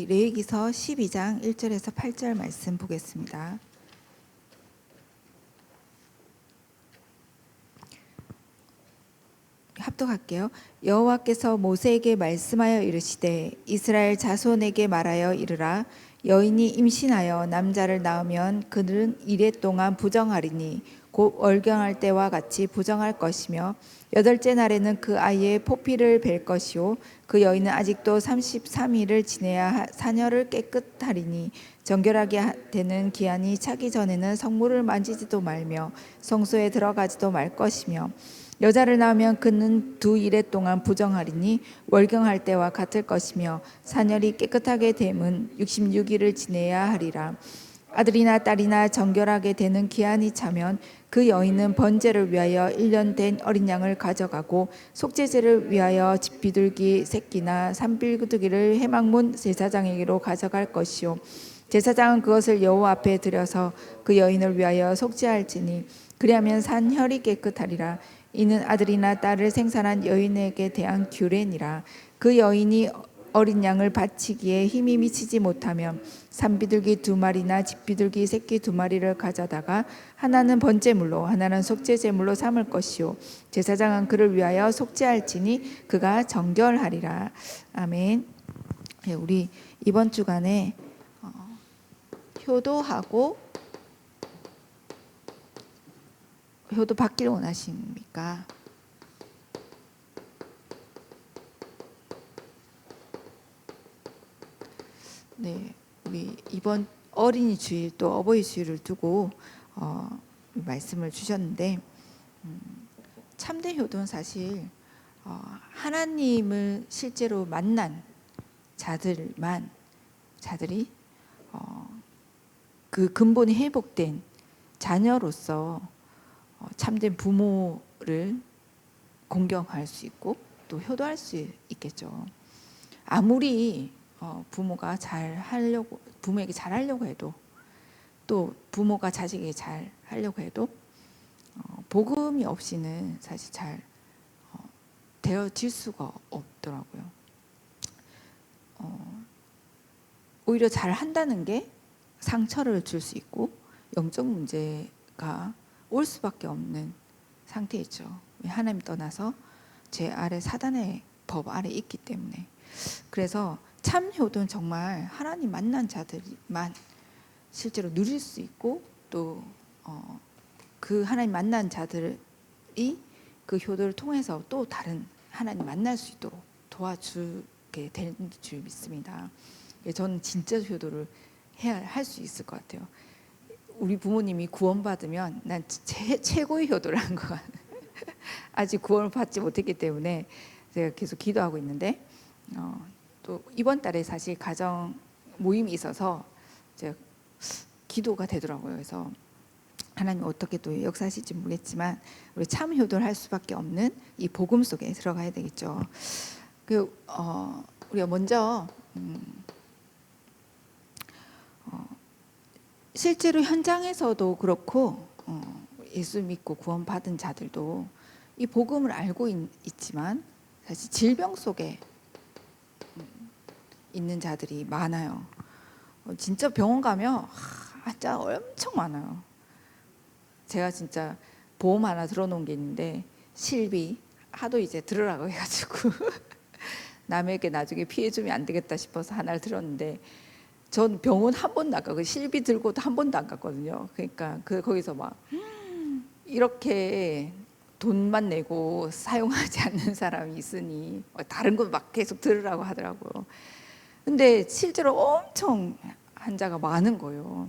레위기서 12장 1절에서 8절 말씀 보겠습니다. 합독할게요. 여호와께서 모세에게 말씀하여 이르시되 이스라엘 자손에게 말하여 이르라. 여인이 임신하여 남자를 낳으면 그는 이레 동안 부정하리니 곧 월경할 때와 같이 부정할 것이며 여덟째 날에는 그 아이의 포피를 벨 것이요 그 여인은 아직도 33일을 지내야 사녀를 깨끗하리니 정결하게 되는 기한이 차기 전에는 성물을 만지지도 말며 성소에 들어가지도 말 것이며 여자를 낳으면 그는 2일 동안 부정하리니 월경할 때와 같을 것이며 사녀리 깨끗하게 됨은 66일을 지내야 하리라. 아들이나 딸이나 정결하게 되는 기한이 차면 그 여인은 번제를 위하여 1년 된 어린 양을 가져가고 속죄제를 위하여 집비둘기 새끼나 산비둘기를 회막문 제사장에게로 가져갈 것이요 제사장은 그것을 여호와 앞에 들여서 그 여인을 위하여 속죄할지니 그리하면 산 혈이 깨끗하리라. 이는 아들이나 딸을 생산한 여인에게 대한 규례니라. 그 여인이 어린 양을 바치기에 힘이 미치지 못하면 산비둘기 2마리나 집비둘기 새끼 2마리를 가져다가 하나는 번제물로 하나는 속죄제물로 삼을 것이요 제사장은 그를 위하여 속죄할지니 그가 정결하리라. 아멘. 우리 이번 주간에 효도 받기를 원하십니까? 네, 우리 이번 어린이 주일 또 어버이 주일을 두고 말씀을 주셨는데 참된 효도는 사실 하나님을 실제로 만난 자들이 그 근본이 회복된 자녀로서 참된 부모를 공경할 수 있고 또 효도할 수 있겠죠. 아무리 부모가 부모에게 잘하려고 해도 또 부모가 자식에게 잘하려고 해도 복음이 없이는 사실 잘 되어질 수가 없더라고요. 오히려 잘한다는 게 상처를 줄 수 있고 영적 문제가 올 수밖에 없는 상태이죠. 하나님 떠나서 죄 아래 사단의 법 아래 있기 때문에. 그래서 참 효도는 정말 하나님 만난 자들만 실제로 누릴 수 있고 또 그 하나님 만난 자들이 그 효도를 통해서 또 다른 하나님 만날 수 있도록 도와주게 되는 줄 믿습니다. 저는 진짜 효도를 할 수 있을 것 같아요. 우리 부모님이 구원받으면 난 최고의 효도를 한 것 같아요. 아직 구원을 받지 못했기 때문에 제가 계속 기도하고 있는데 또 이번 달에 사실 가정 모임이 있어서 제가 기도가 되더라고요. 그래서 하나님 어떻게 또 역사하실지 모르겠지만 우리 참 효도를 할 수밖에 없는 이 복음 속에 들어가야 되겠죠. 우리가 먼저 실제로 현장에서도 그렇고 예수 믿고 구원받은 자들도 이 복음을 알고 있지만 사실 질병 속에 있는 자들이 많아요. 진짜 병원 가면 진짜 엄청 많아요. 제가 진짜 보험 하나 들어놓은 게 있는데 실비 하도 이제 들으라고 해가지고 남에게 나중에 피해주면 안 되겠다 싶어서 하나를 들었는데 전 병원 한 번도 안 가고 실비 들고도 한 번도 안 갔거든요. 그러니까 거기서 막 이렇게 돈만 내고 사용하지 않는 사람이 있으니 다른 거 막 계속 들으라고 하더라고요. 근데 실제로 엄청 환자가 많은 거예요.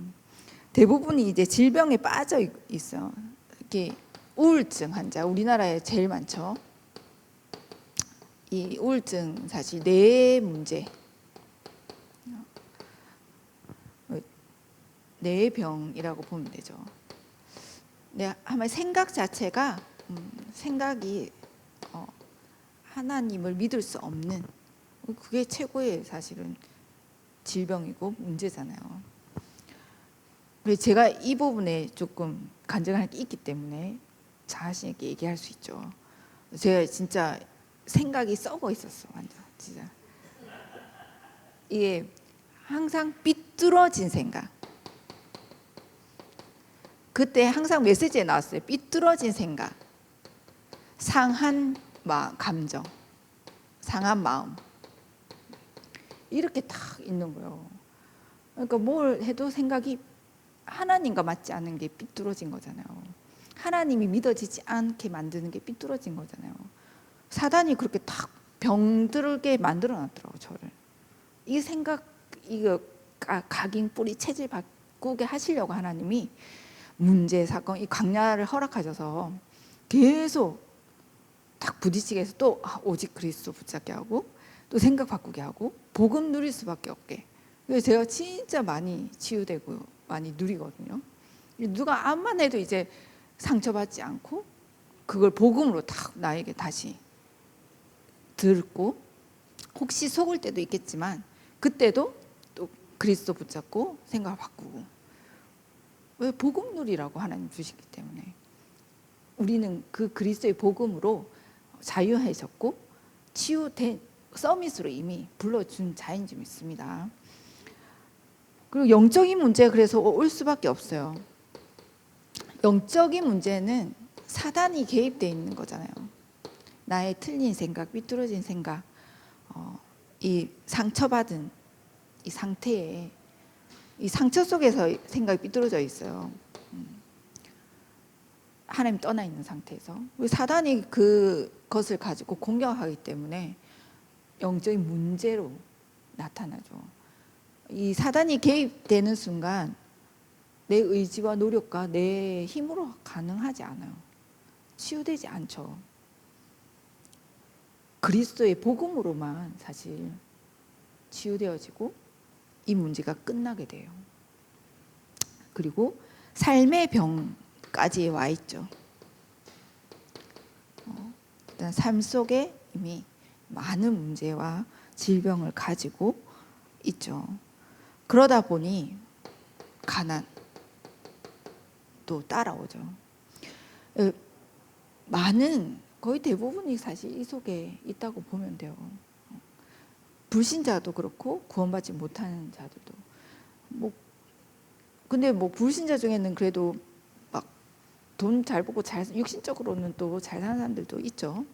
대부분이 이제 질병에 빠져 있어요. 이게 우울증 환자 우리나라에 제일 많죠. 이 우울증 사실 뇌 문제, 뇌병이라고 보면 되죠. 아마 생각 자체가 생각이 하나님을 믿을 수 없는 그게 최고의 사실은 질병이고 문제잖아요. 제가 이 부분에 조금 간증할 게 있기 때문에 자신 있게 얘기할 수 있죠. 제가 진짜 생각이 썩어 있었어. 완전 진짜 이게 항상 삐뚤어진 생각. 그때 항상 메시지에 나왔어요. 삐뚤어진 생각, 상한 감정, 상한 마음, 이렇게 딱 있는 거예요. 그러니까 뭘 해도 생각이 하나님과 맞지 않은 게 삐뚤어진 거잖아요. 하나님이 믿어지지 않게 만드는 게 삐뚤어진 거잖아요. 사단이 그렇게 딱 병들게 만들어 놨더라고요, 저를. 이 생각, 이거 각인 뿌리 체질 바꾸게 하시려고 하나님이 문제, 사건, 이 강야를 허락하셔서 계속 딱 부딪히게 해서 또 오직 그리스도 붙잡게 하고 또 생각 바꾸게 하고 복음 누릴 수밖에 없게. 그래서 제가 진짜 많이 치유되고 많이 누리거든요. 누가 암만 해도 이제 상처받지 않고 그걸 복음으로 딱 나에게 다시 듣고, 혹시 속을 때도 있겠지만 그때도 또 그리스도 붙잡고 생각 바꾸고. 왜? 복음 누리라고 하나님 주시기 때문에. 우리는 그 그리스도의 복음으로 자유하셨고 치유된 서밋으로 이미 불러준 자인 줄 믿습니다. 그리고 영적인 문제가 그래서 올 수밖에 없어요. 영적인 문제는 사단이 개입되어 있는 거잖아요. 나의 틀린 생각, 삐뚤어진 생각, 이 상처받은 이 상태에, 이 상처 속에서 생각이 삐뚤어져 있어요. 하나님 떠나 있는 상태에서 사단이 그것을 가지고 공격하기 때문에 영적인 문제로 나타나죠. 이 사단이 개입되는 순간 내 의지와 노력과 내 힘으로 가능하지 않아요. 치유되지 않죠. 그리스도의 복음으로만 사실 치유되어지고 이 문제가 끝나게 돼요. 그리고 삶의 병까지 와 있죠. 일단 삶 속에 이미 많은 문제와 질병을 가지고 있죠. 그러다 보니 가난 또 따라오죠. 많은, 거의 대부분이 사실 이 속에 있다고 보면 돼요. 불신자도 그렇고 구원받지 못하는 자들도. 근데 불신자 중에는 그래도 막 돈 잘 벌고 육신적으로는 또 잘 사는 사람들도 있죠.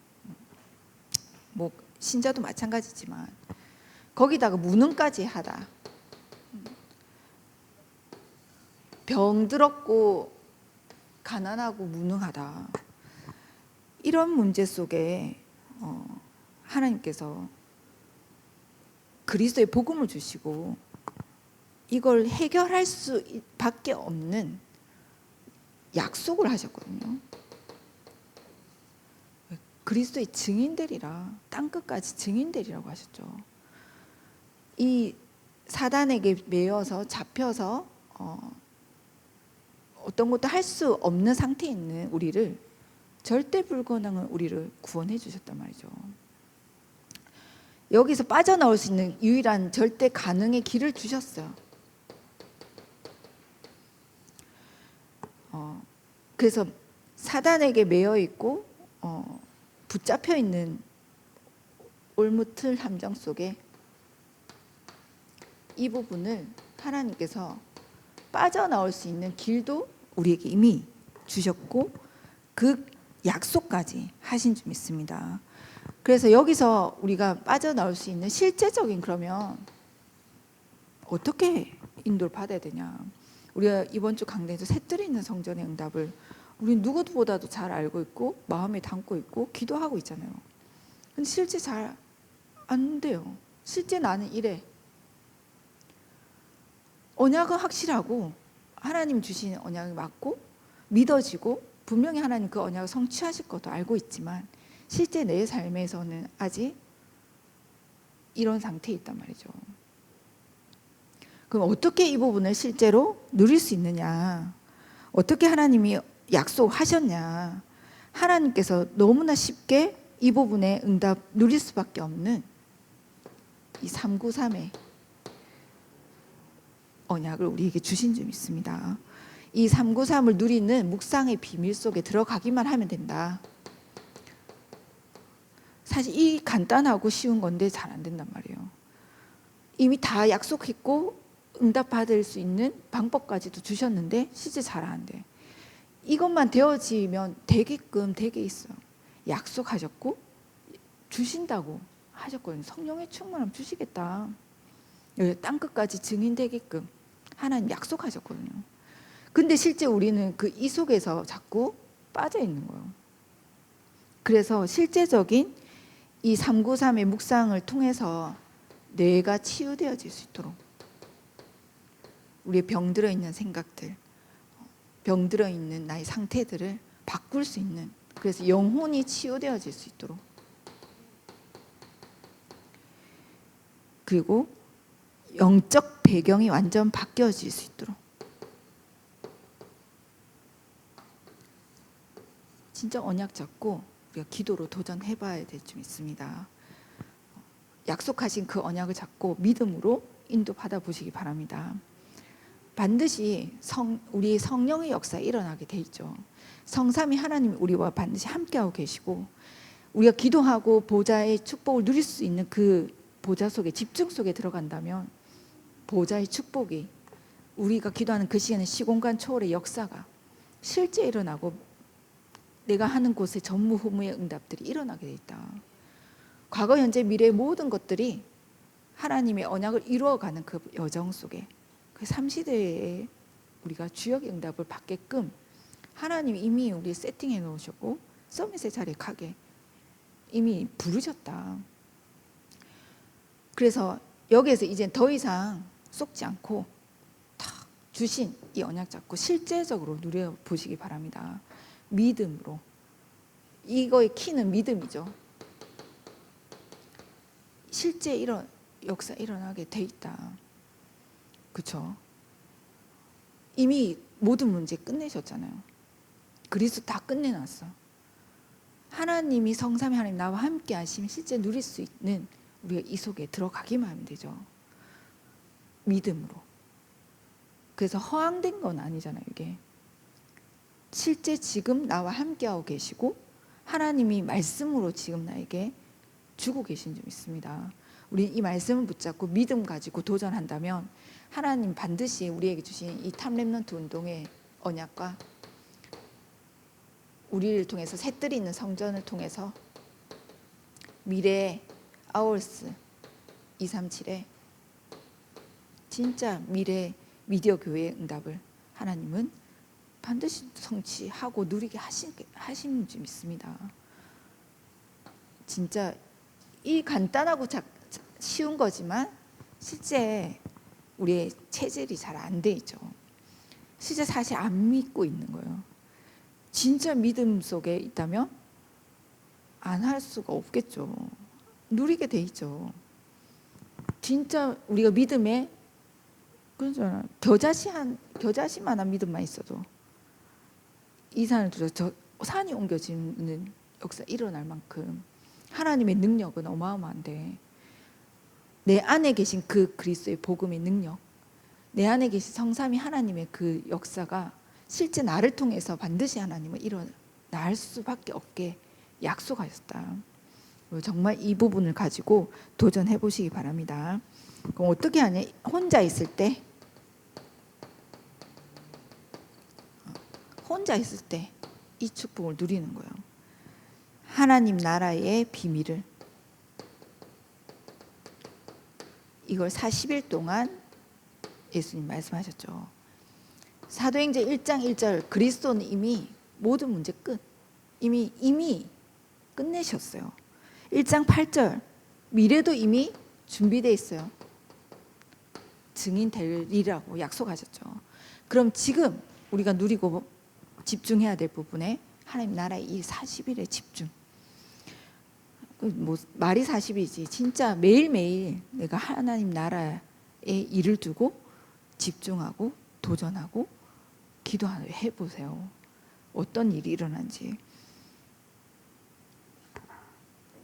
신자도 마찬가지지만 거기다가 무능까지 하다, 병들었고 가난하고 무능하다, 이런 문제 속에 하나님께서 그리스도의 복음을 주시고 이걸 해결할 수밖에 없는 약속을 하셨거든요. 그리스도의 증인들이라, 땅끝까지 증인들이라고 하셨죠. 이 사단에게 매여서 잡혀서 어떤 것도 할 수 없는 상태에 있는 우리를, 절대 불가능한 우리를 구원해 주셨단 말이죠. 여기서 빠져나올 수 있는 유일한 절대 가능의 길을 주셨어요. 그래서 사단에게 매여 있고 붙잡혀 있는 올무틀 함정 속에 이 부분을 하나님께서 빠져나올 수 있는 길도 우리에게 이미 주셨고 그 약속까지 하신 줄 믿습니다. 그래서 여기서 우리가 빠져나올 수 있는 실제적인, 그러면 어떻게 인도를 받아야 되냐. 우리가 이번 주 강단에서 새뜰이 있는 성전의 응답을 우리는 누구보다도 잘 알고 있고 마음에 담고 있고 기도하고 있잖아요. 근데 실제 잘 안 돼요. 실제 나는 이래. 언약은 확실하고 하나님 주신 언약이 맞고 믿어지고 분명히 하나님 그 언약을 성취하실 것도 알고 있지만 실제 내 삶에서는 아직 이런 상태에 있단 말이죠. 그럼 어떻게 이 부분을 실제로 누릴 수 있느냐, 어떻게 하나님이 약속하셨냐. 하나님께서 너무나 쉽게 이 부분에 응답 누릴 수밖에 없는 이 393의 언약을 우리에게 주신 줄 믿습니다. 이 393을 누리는 묵상의 비밀 속에 들어가기만 하면 된다. 사실 이 간단하고 쉬운 건데 잘 안 된단 말이에요. 이미 다 약속했고 응답받을 수 있는 방법까지도 주셨는데 실제 잘 안 돼. 이것만 되어지면 되게끔 되게 있어요. 약속하셨고 주신다고 하셨거든요. 성령의 충만함 주시겠다. 땅 끝까지 증인되게끔 하나님 약속하셨거든요. 근데 실제 우리는 그 이 속에서 자꾸 빠져 있는 거예요. 그래서 실제적인 이 393의 묵상을 통해서 뇌가 치유되어질 수 있도록 우리의 병들어 있는 생각들, 병들어 있는 나의 상태들을 바꿀 수 있는, 그래서 영혼이 치유되어질 수 있도록, 그리고 영적 배경이 완전 바뀌어질 수 있도록 진짜 언약 잡고 우리가 기도로 도전해 봐야 될 점 있습니다. 약속하신 그 언약을 잡고 믿음으로 인도 받아 보시기 바랍니다. 반드시 우리 성령의 역사가 일어나게 돼 있죠. 성삼위 하나님이 우리와 반드시 함께하고 계시고, 우리가 기도하고 보좌의 축복을 누릴 수 있는 그 보좌 속에, 집중 속에 들어간다면 보좌의 축복이, 우리가 기도하는 그 시간의 시공간 초월의 역사가 실제 일어나고 내가 하는 곳에 전무후무의 응답들이 일어나게 돼 있다. 과거, 현재, 미래의 모든 것들이 하나님의 언약을 이루어가는 그 여정 속에, 그 3시대에 우리가 주역의 응답을 받게끔 하나님이 이미 우리 세팅해 놓으셨고 서밋의 자리에 가게 이미 부르셨다. 그래서 여기에서 이제 더 이상 속지 않고 탁 주신 이 언약 잡고 실제적으로 누려보시기 바랍니다. 믿음으로. 이거의 키는 믿음이죠. 실제 이런 역사 일어나게 돼 있다. 그렇죠? 이미 모든 문제 끝내셨잖아요. 그리스도 다 끝내놨어. 하나님이 성삼위 하나님 나와 함께 하시면 실제 누릴 수 있는 우리가 이 속에 들어가기만 하면 되죠. 믿음으로. 그래서 허황된 건 아니잖아요. 이게 실제 지금 나와 함께하고 계시고 하나님이 말씀으로 지금 나에게 주고 계신 점 있습니다. 우리 이 말씀을 붙잡고 믿음 가지고 도전한다면 하나님 반드시 우리에게 주신 이 탑렘넌트 운동의 언약과 우리를 통해서 새뜰이 있는 성전을 통해서 미래의 아울스 237의 진짜 미래 미디어 교회의 응답을 하나님은 반드시 성취하고 누리게 하신 줄 믿습니다. 진짜 이 간단하고 쉬운 거지만 실제 우리의 체질이 잘 안 돼 있죠. 실제 사실 안 믿고 있는 거예요. 진짜 믿음 속에 있다면 안 할 수가 없겠죠. 누리게 돼 있죠. 진짜 우리가 믿음에 그러잖아. 겨자씨만한 믿음만 있어도 이 산을 두고 저 산이 옮겨지는 역사 일어날 만큼 하나님의 능력은 어마어마한데, 내 안에 계신 그 그리스도의 복음의 능력, 내 안에 계신 성삼위 하나님의 그 역사가 실제 나를 통해서 반드시 하나님은 일어날 수밖에 없게 약속하셨다. 정말 이 부분을 가지고 도전해 보시기 바랍니다. 그럼 어떻게 하냐? 혼자 있을 때 이 축복을 누리는 거예요. 하나님 나라의 비밀을, 이걸 40일 동안 예수님 말씀하셨죠. 사도행전 1장 1절 그리스도는 이미 모든 문제 끝, 이미 끝내셨어요. 1장 8절 미래도 이미 준비되어 있어요. 증인 되리라고 약속하셨죠. 그럼 지금 우리가 누리고 집중해야 될 부분에 하나님 나라의 이 40일의 집중. 뭐 말이 40이지 진짜 매일매일 내가 하나님 나라의 일을 두고 집중하고 도전하고 기도해 보세요. 어떤 일이 일어난지.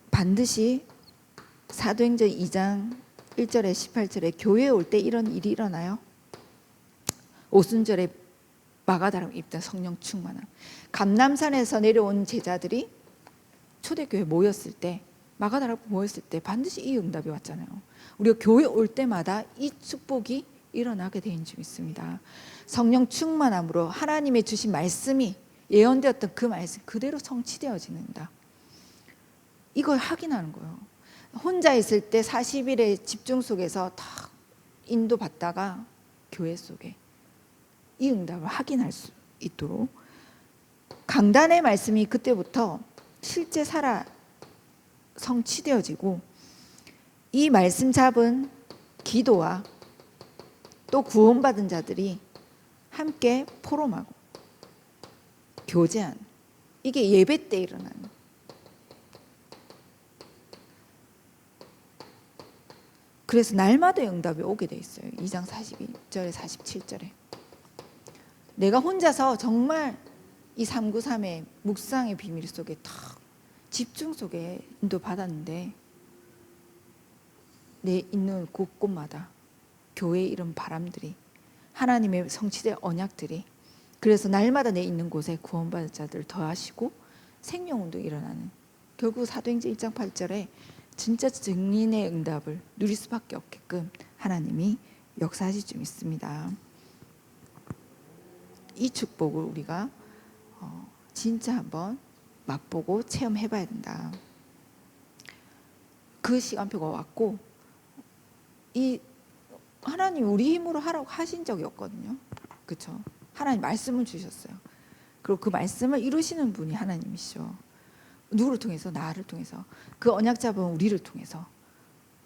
반드시 사도행전 2장 1절에 18절에 교회에 올 때 이런 일이 일어나요. 오순절에 마가다람 입다 성령 충만함. 감람산에서 내려온 제자들이 초대교회 모였을 때 마가다락방 모였을 때 반드시 이 응답이 왔잖아요. 우리가 교회 올 때마다 이 축복이 일어나게 되는 줄 믿습니다. 성령 충만함으로 하나님의 주신 말씀이 예언되었던 그 말씀 그대로 성취되어진다. 이걸 확인하는 거예요. 혼자 있을 때 40일의 집중 속에서 다 인도받다가 교회 속에 이 응답을 확인할 수 있도록 강단의 말씀이 그때부터 실제 살아 성취되어지고, 이 말씀 잡은 기도와 또 구원받은 자들이 함께 포럼하고 교제하는, 이게 예배 때 일어나는, 그래서 날마다 응답이 오게 돼 있어요. 2장 42절에 47절에 내가 혼자서 정말 이 393의 묵상의 비밀 속에 탁 집중 속에 인도받았는데 내 있는 곳곳마다 교회에 이런 바람들이, 하나님의 성취된 언약들이, 그래서 날마다 내 있는 곳에 구원받은 자들을 더하시고 생명운동이 일어나는, 결국 사도행전 1장 8절에 진짜 증인의 응답을 누릴 수밖에 없게끔 하나님이 역사하실 줄 믿습니다. 이 축복을 우리가 진짜 한번 맛보고 체험해 봐야 된다. 그 시간표가 왔고, 이 하나님 우리 힘으로 하라고 하신 적이 없거든요. 그렇죠? 하나님 말씀을 주셨어요. 그리고 그 말씀을 이루시는 분이 하나님이시죠. 누구를 통해서? 나를 통해서. 그 언약 잡은 우리를 통해서.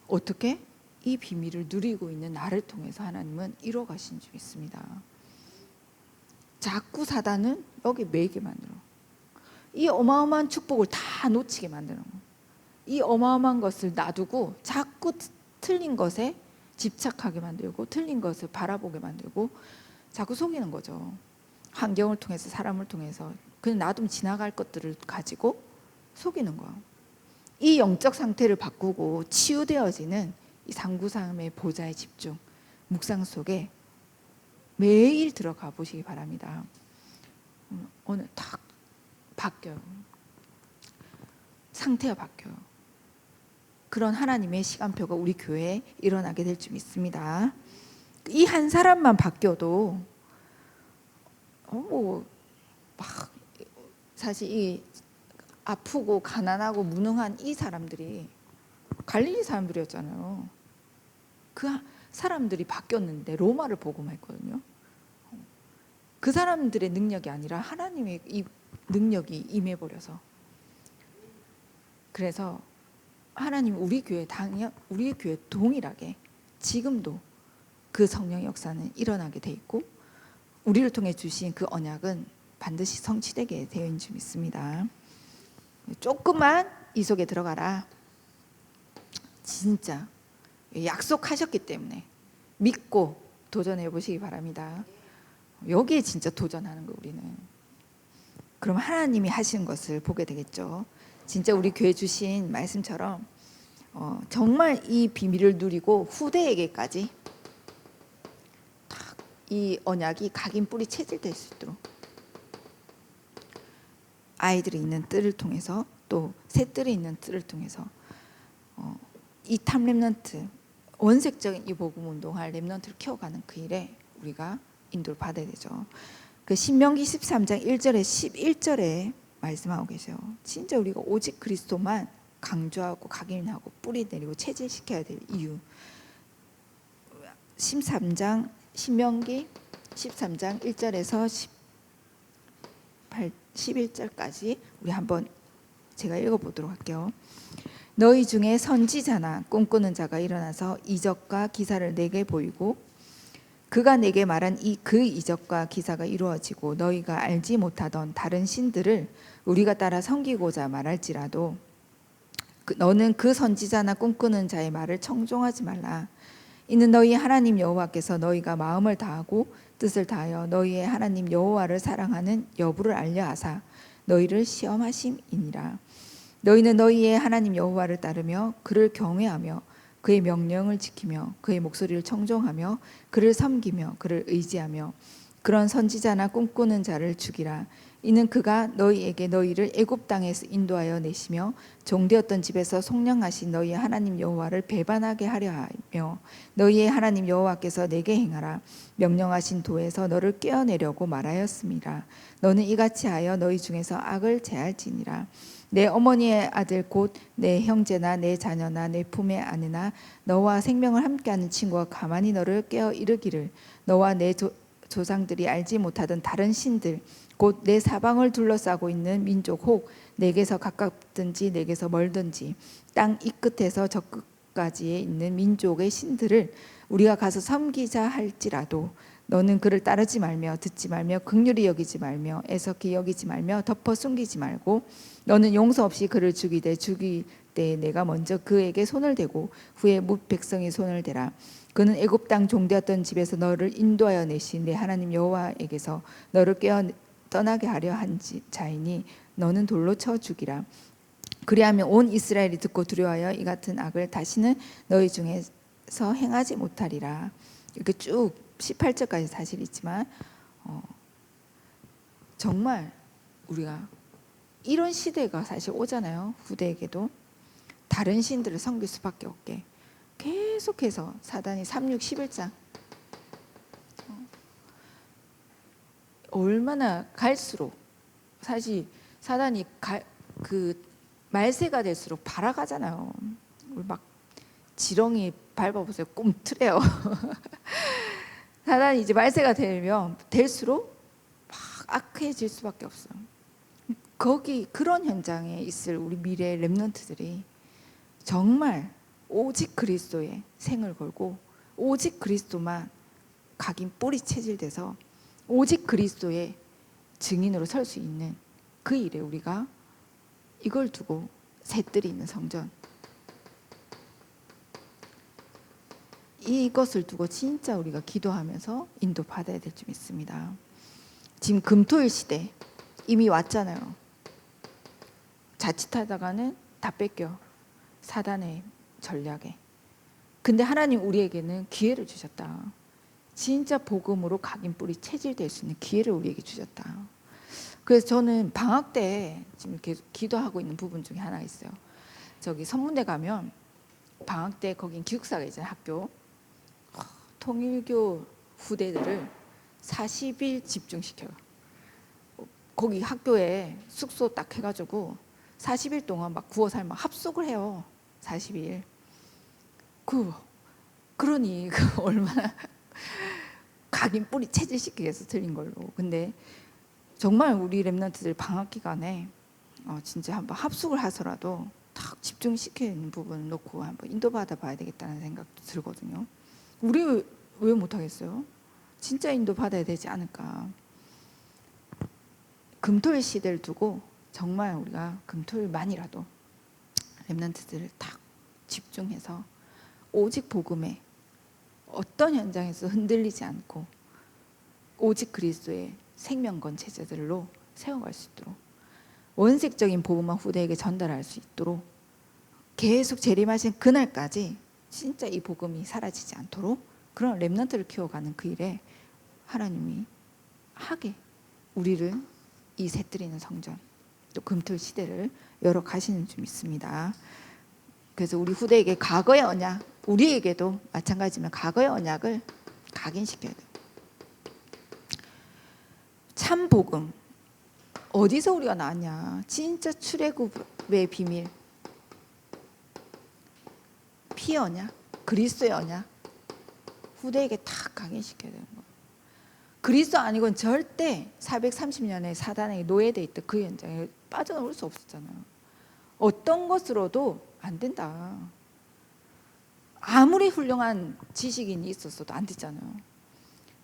어떻게? 이 비밀을 누리고 있는 나를 통해서 하나님은 이루어 가신 줄 믿습니다. 자꾸 사단은 여기 매이게 만들어. 이 어마어마한 축복을 다 놓치게 만드는 거예요. 이 어마어마한 것을 놔두고 자꾸 틀린 것에 집착하게 만들고, 틀린 것을 바라보게 만들고, 자꾸 속이는 거죠. 환경을 통해서, 사람을 통해서 그냥 놔두면 지나갈 것들을 가지고 속이는 거예요. 이 영적 상태를 바꾸고 치유되어지는 이 393의 보좌의 집중, 묵상 속에 매일 들어가 보시기 바랍니다. 오늘 딱 바뀌어요. 상태가 바뀌어요. 그런 하나님의 시간표가 우리 교회에 일어나게 될 줄 믿습니다. 이 한 사람만 바뀌어도 막 사실 이 아프고 가난하고 무능한 이 사람들이 갈릴리 사람들이었잖아요. 그 사람들이 바뀌었는데 로마를 복음화 했거든요. 그 사람들의 능력이 아니라 하나님의 이 능력이 임해버려서, 그래서 하나님 우리 교회 동일하게 지금도 그 성령의 역사는 일어나게 돼 있고, 우리를 통해 주신 그 언약은 반드시 성취되게 되어 있는 줄 믿습니다. 조금만 이 속에 들어가라. 진짜 약속하셨기 때문에 믿고 도전해 보시기 바랍니다. 여기에 진짜 도전하는 거 우리는. 그럼 하나님이 하시는 것을 보게 되겠죠. 진짜 우리 교회 주신 말씀처럼 정말 이 비밀을 누리고 후대에게까지 이 언약이 각인 뿌리 체질될 수 있도록, 아이들이 있는 뜰을 통해서, 또 새뜰이 있는 뜰을 통해서 이 탑 렘넌트, 원색적인 이 복음 운동할 렘넌트를 키워가는 그 일에 우리가 인도를 받아야 되죠. 그 신명기 13장 1절에 11절에 말씀하고 계세요. 진짜 우리가 오직 그리스도만 강조하고 각인하고 뿌리 내리고 체질시켜야 될 이유. 신명기 13장 1절에서 11절까지 우리 한번 제가 읽어보도록 할게요. 너희 중에 선지자나 꿈꾸는 자가 일어나서 이적과 기사를 내게 보이고, 그가 내게 말한 그 이적과 기사가 이루어지고 너희가 알지 못하던 다른 신들을 우리가 따라 섬기고자 말할지라도 너는 그 선지자나 꿈꾸는 자의 말을 청종하지 말라. 이는 너희 하나님 여호와께서 너희가 마음을 다하고 뜻을 다하여 너희의 하나님 여호와를 사랑하는 여부를 알려 하사 너희를 시험하심이니라. 너희는 너희의 하나님 여호와를 따르며 그를 경외하며 그의 명령을 지키며 그의 목소리를 청종하며 그를 섬기며 그를 의지하며 그런 선지자나 꿈꾸는 자를 죽이라. 이는 그가 너희에게 너희를 애굽 땅에서 인도하여 내시며 종되었던 집에서 속량하신 너희의 하나님 여호와를 배반하게 하려 하며 너희의 하나님 여호와께서 내게 행하라 명령하신 도에서 너를 꿰어내려고 말하였음이라. 너는 이같이 하여 너희 중에서 악을 제할지니라. 내 어머니의 아들 곧 내 형제나 내 자녀나 내 품의 아내나 너와 생명을 함께하는 친구가 가만히 너를 깨어 이르기를 너와 내 조상들이 알지 못하던 다른 신들 곧 내 사방을 둘러싸고 있는 민족 혹 내게서 가깝든지 내게서 멀든지 땅 이 끝에서 저 끝까지에 있는 민족의 신들을 우리가 가서 섬기자 할지라도 너는 그를 따르지 말며 듣지 말며 긍휼히 여기지 말며 애석히 여기지 말며 덮어 숨기지 말고 너는 용서 없이 그를 죽일 때 내가 먼저 그에게 손을 대고 후에 뭇 백성이 손을 대라. 그는 애굽 땅 종되었던 집에서 너를 인도하여 내신 내 하나님 여호와에게서 너를 깨어 떠나게 하려 한 자이니 너는 돌로 쳐 죽이라. 그리하면 온 이스라엘이 듣고 두려워하여 이 같은 악을 다시는 너희 중에서 행하지 못하리라. 이렇게 쭉 18절까지 사실 있지만 정말 우리가 이런 시대가 사실 오잖아요. 후대에게도 다른 신들을 섬길 수밖에 없게 계속해서 사단이 36, 11장 얼마나 갈수록 사실 사단이 그 말세가 될수록 발아가잖아요. 막 지렁이 밟아보세요. 꿈틀해요. 사단이 이제 말세가 되면 될수록 막 악해질 수밖에 없어요. 거기 그런 현장에 있을 우리 미래의 렘넌트들이 정말 오직 그리스도의 생을 걸고 오직 그리스도만 각인 뿌리 체질돼서 오직 그리스도의 증인으로 설 수 있는 그 일에 우리가 이걸 두고 셋들이 있는 성전 이것을 두고 진짜 우리가 기도하면서 인도받아야 될 줄 믿습니다. 지금 금토일 시대 이미 왔잖아요. 자칫하다가는 다 뺏겨 사단의 전략에. 근데 하나님 우리에게는 기회를 주셨다. 진짜 복음으로 각인 뿌리 체질될 수 있는 기회를 우리에게 주셨다. 그래서 저는 방학 때 지금 계속 기도하고 있는 부분 중에 하나 있어요. 저기 선문대 가면 방학 때 거긴 기숙사가 있잖아요. 학교 통일교 후대들을 40일 집중시켜요. 거기 학교에 숙소 딱 해가지고 40일 동안 막 구워 삶아 합숙을 해요. 40일. 그러니 얼마나 각인 뿌리 체질시키기 위해서 틀린 걸로. 근데 정말 우리 렘넌트들 방학 기간에 진짜 한번 합숙을 하서라도 딱 집중시키는 부분을 놓고 한번 인도받아 봐야 되겠다는 생각도 들거든요. 우리 왜 못하겠어요? 진짜 인도받아야 되지 않을까. 금토일 시대를 두고 정말 우리가 금토일만이라도 렘넌트들을 딱 집중해서 오직 복음에 어떤 현장에서 흔들리지 않고 오직 그리스도의 생명건 제자들로 세워갈 수 있도록 원색적인 복음만 후대에게 전달할 수 있도록 계속 재림하신 그날까지 진짜 이 복음이 사라지지 않도록 그런 렘넌트를 키워가는 그 일에 하나님이 하게 우리를 이 새뜨리는 성전 또 금토일 시대를 열어 가시는 줄 믿습니다. 그래서 우리 후대에게 과거의 언약 우리에게도 마찬가지면 과거의 언약을 각인시켜야 돼요. 참 복음 어디서 우리가 나왔냐. 진짜 출애굽의 비밀 피 언약 그리스도의 언약 후대에게 다 각인시켜야 되는 거예요. 그리스도 아니고는 절대 430년의 사단에게 노예되어 있던 그 현장에 빠져나올 수 없었잖아요. 어떤 것으로도 안 된다. 아무리 훌륭한 지식인이 있었어도 안 됐잖아요.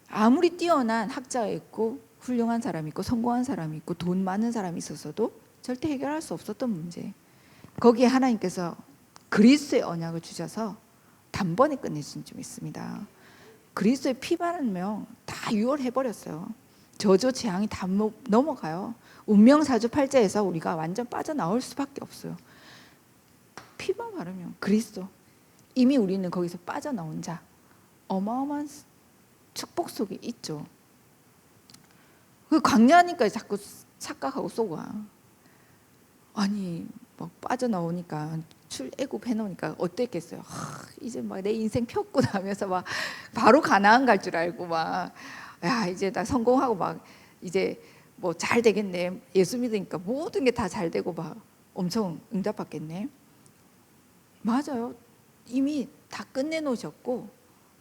아무리 뛰어난 학자가 있고 훌륭한 사람이 있고 성공한 사람이 있고 돈 많은 사람이 있었어도 절대 해결할 수 없었던 문제. 거기에 하나님께서 그리스도의 언약을 주셔서 단번에 끝내신 줄 믿습니다. 그리스도의 피 바르면 다 유월해버렸어요. 저조 재앙이 다 넘어가요. 운명사주팔자에서 우리가 완전 빠져나올 수밖에 없어요. 피만 바르면 그리스도 이미 우리는 거기서 빠져나온 자 어마어마한 축복 속에 있죠. 그 강요하니까 자꾸 착각하고 속아. 아니 막 빠져나오니까 출애굽 해놓으니까 어땠겠어요. 이제 막 내 인생 폈구나 하면서 막 바로 가나안 갈 줄 알고 막 야 이제 나 성공하고 막 이제 뭐 잘 되겠네. 예수 믿으니까 모든 게 다 잘 되고 막 엄청 응답받겠네. 맞아요. 이미 다 끝내놓으셨고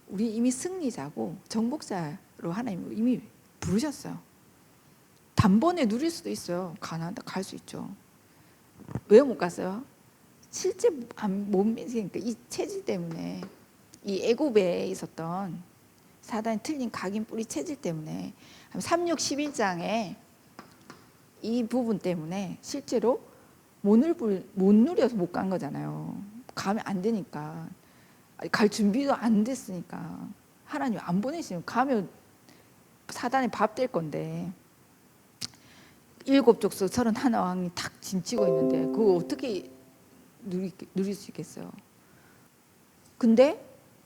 우리 이미 승리자고 정복자로 하나님 이미 부르셨어요. 단번에 누릴 수도 있어요. 가나안 갈 수 있죠. 왜 못 갔어요? 실제 못 믿으니까 이 체질 때문에, 이 애굽에 있었던 사단이 틀린 각인 뿌리 체질 때문에 3, 6, 11장에 이 부분 때문에 실제로 못 누려서 못 간 거잖아요. 가면 안 되니까, 갈 준비도 안 됐으니까. 하나님 안 보내시면 가면 사단의 밥 될 건데, 7족속 31왕이 탁 짐치고 있는데 그거 어떻게 누릴 수 있겠어요? 근데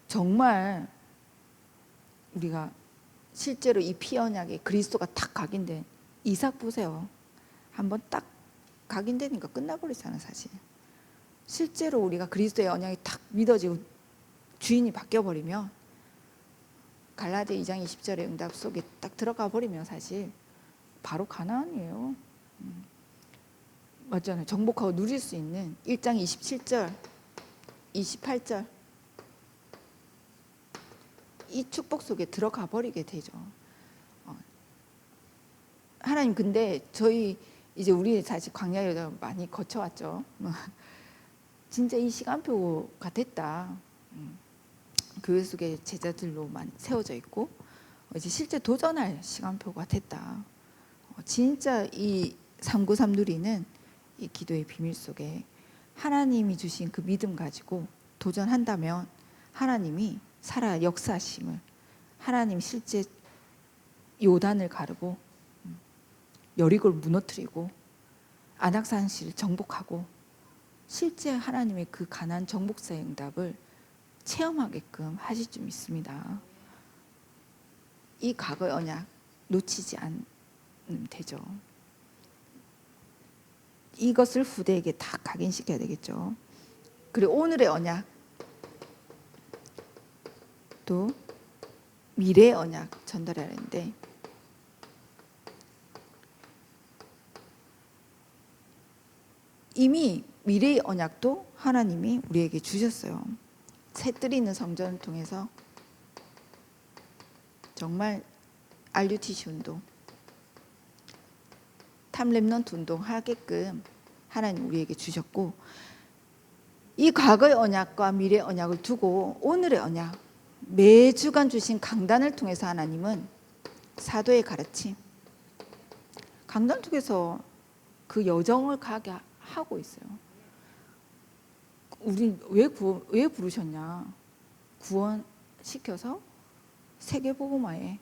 정말 우리가 실제로 이 피언약에 그리스도가 탁 각인된 이삭 보세요. 한번 딱 각인되니까 끝나버리잖아 사실. 실제로 우리가 그리스도의 언약이 탁 믿어지고 주인이 바뀌어버리면, 갈라디아 2장 20절의 응답 속에 딱 들어가 버리면 사실 바로 가나안이에요. 맞잖아요. 정복하고 누릴 수 있는 1장 27절 28절 이 축복 속에 들어가 버리게 되죠. 하나님 근데 저희 이제 우리 사실 광야 여정 많이 거쳐왔죠. 진짜 이 시간표가 됐다. 교회 속에 제자들로 많이 세워져 있고 이제 실제 도전할 시간표가 됐다. 진짜 이 393 누리는 이 기도의 비밀 속에 하나님이 주신 그 믿음 가지고 도전한다면 하나님이 살아 역사하심을, 하나님 실제 요단을 가르고 여리고를 무너뜨리고 안악산시를 정복하고 실제 하나님의 그 가나안 정복사의 응답을 체험하게끔 하실 줄 믿습니다. 이 과거의 언약 놓치지 않으면 되죠. 이것을 후대에게 다 각인시켜야 되겠죠. 그리고 오늘의 언약, 또 미래의 언약 전달해야 하는데, 이미 미래의 언약도 하나님이 우리에게 주셨어요. 새뜰이 있는 성전을 통해서 정말 RUTC 운동, 탑랩넌트 운동 하게끔 하나님 우리에게 주셨고, 이 과거의 언약과 미래의 언약을 두고 오늘의 언약, 매주간 주신 강단을 통해서 하나님은 사도의 가르침, 강단을 통해서 그 여정을 가게 하고 있어요. 우리 왜 부르셨냐? 구원시켜서 세계복음화의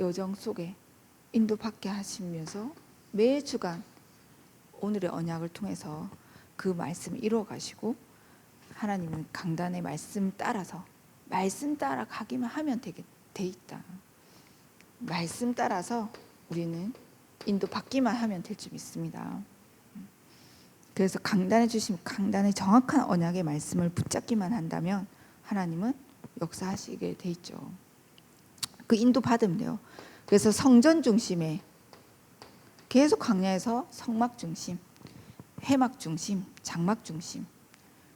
여정 속에 인도받게 하시면서 매주간 오늘의 언약을 통해서 그 말씀을 이루어 가시고, 하나님은 강단의 말씀 따라서 말씀 따라 가기만 하면 돼 있다. 말씀 따라서 우리는 인도받기만 하면 될 줄 믿습니다. 그래서 강단에 주신 강단의 정확한 언약의 말씀을 붙잡기만 한다면 하나님은 역사하시게 돼 있죠. 그 인도 받으면 돼요. 그래서 성전 중심에 계속 광야에서 성막 중심, 회막 중심, 장막 중심,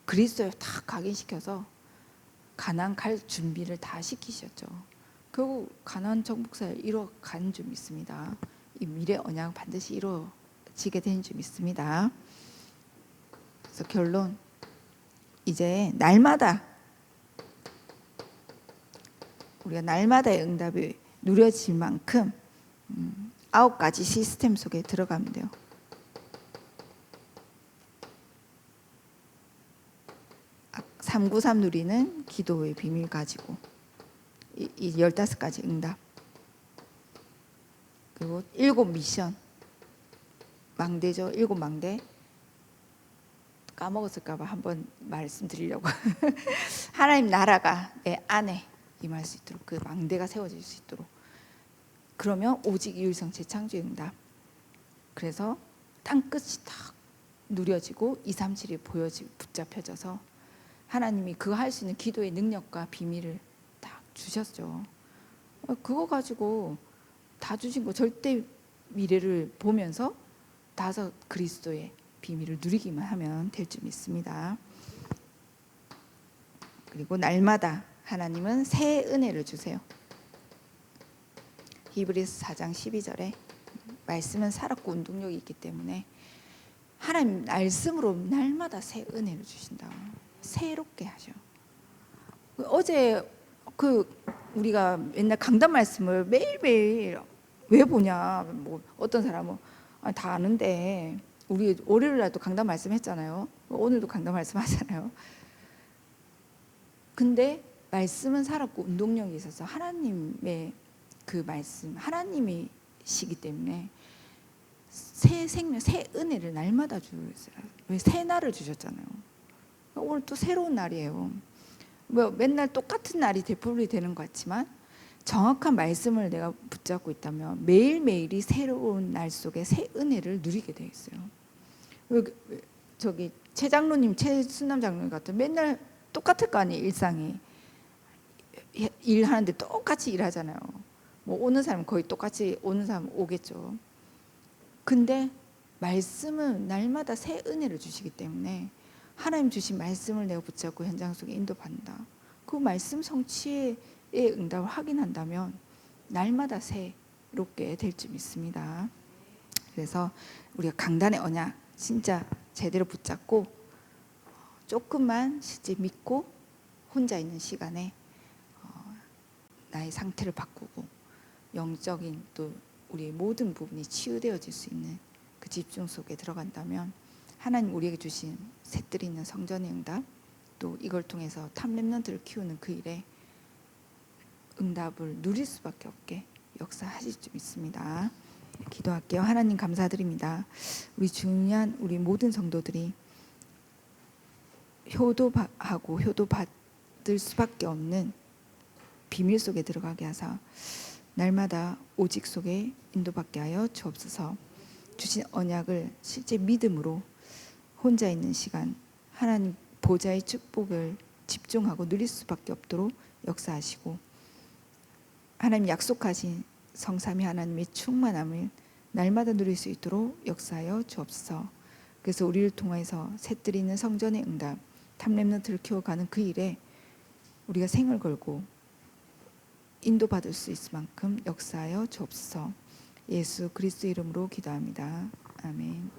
그리스도를 다 각인시켜서 가나안 갈 준비를 다 시키셨죠. 결국 가나안 정복사를 이뤄간 줄 믿습니다. 이 미래 언약 반드시 이루어지게 되는 줄 믿습니다. 그래서 결론, 이제 날마다 우리가 날마다의 응답이 누려질 만큼 9가지 시스템 속에 들어가면 돼요. (393) 누리는 기도의 비밀 가지고 이 15가지 응답, 그리고 7 미션, 망대죠. 7 망대. 까먹었을까봐 한번 말씀드리려고. 하나님 나라가 내 안에 임할 수 있도록, 그 망대가 세워질 수 있도록 그러면 오직 유일성 재창조의 응답. 그래서 땅끝이 딱 누려지고 2, 3, 7이 붙잡혀져서 하나님이 그거 할 수 있는 기도의 능력과 비밀을 딱 주셨죠. 그거 가지고 다 주신 거 절대 미래를 보면서 다섯 그리스도의 비밀을 누리기만 하면 될 줄 믿습니다. 그리고 날마다 하나님은 새 은혜를 주세요. 히브리서 4장 12절에 말씀은 살았고 운동력이 있기 때문에 하나님 말씀으로 날마다 새 은혜를 주신다. 새롭게 하셔. 어제 우리가 맨날 강단 말씀을 매일매일 왜 보냐. 뭐 어떤 사람은 다 아는데 우리 월요일 날도 강단 말씀했잖아요. 오늘도 강단 말씀하잖아요. 근데 말씀은 살았고 운동력이 있어서 하나님의 그 말씀 하나님이시기 때문에 새 생명, 새 은혜를 날마다 주셨어요. 왜 새 날을 주셨잖아요. 오늘 또 새로운 날이에요. 뭐 맨날 똑같은 날이 되풀이 되는 것 같지만 정확한 말씀을 내가 붙잡고 있다면 매일매일이 새로운 날 속에 새 은혜를 누리게 돼 있어요. 저기 최장로님, 최순남 장로님 같은 맨날 똑같을 거 아니에요. 일상이 일하는데 똑같이 일하잖아요. 뭐 오는 사람 거의 똑같이 오는 사람 오겠죠. 근데 말씀은 날마다 새 은혜를 주시기 때문에 하나님 주신 말씀을 내가 붙잡고 현장 속에 인도받는다. 그 말씀 성취의 응답을 확인한다면 날마다 새롭게 될 줄 믿습니다. 그래서 우리가 강단의 언약 진짜 제대로 붙잡고 조금만 실제 믿고 혼자 있는 시간에 나의 상태를 바꾸고 영적인 또 우리의 모든 부분이 치유되어질 수 있는 그 집중 속에 들어간다면 하나님 우리에게 주신 새들이 있는 성전의 응답 또 이걸 통해서 탑 렘넌트를 키우는 그 일에 응답을 누릴 수밖에 없게 역사하실 줄 믿습니다. 기도할게요. 하나님 감사드립니다. 우리 중요한 우리 모든 성도들이 효도하고 효도받을 수밖에 없는 비밀 속에 들어가게 하사 날마다 오직 속에 인도받게 하여 주옵소서. 주신 언약을 실제 믿음으로 혼자 있는 시간 하나님 보좌의 축복을 집중하고 누릴 수밖에 없도록 역사하시고 하나님 약속하신 성삼위 하나님의 충만함을 날마다 누릴 수 있도록 역사하여 주옵소서. 그래서 우리를 통해서 새들이 있는 성전의 응답 탑 렘넌트를 키워가는 그 일에 우리가 생을 걸고 인도받을 수 있을 만큼 역사하여 주옵소서. 예수 그리스도 이름으로 기도합니다. 아멘.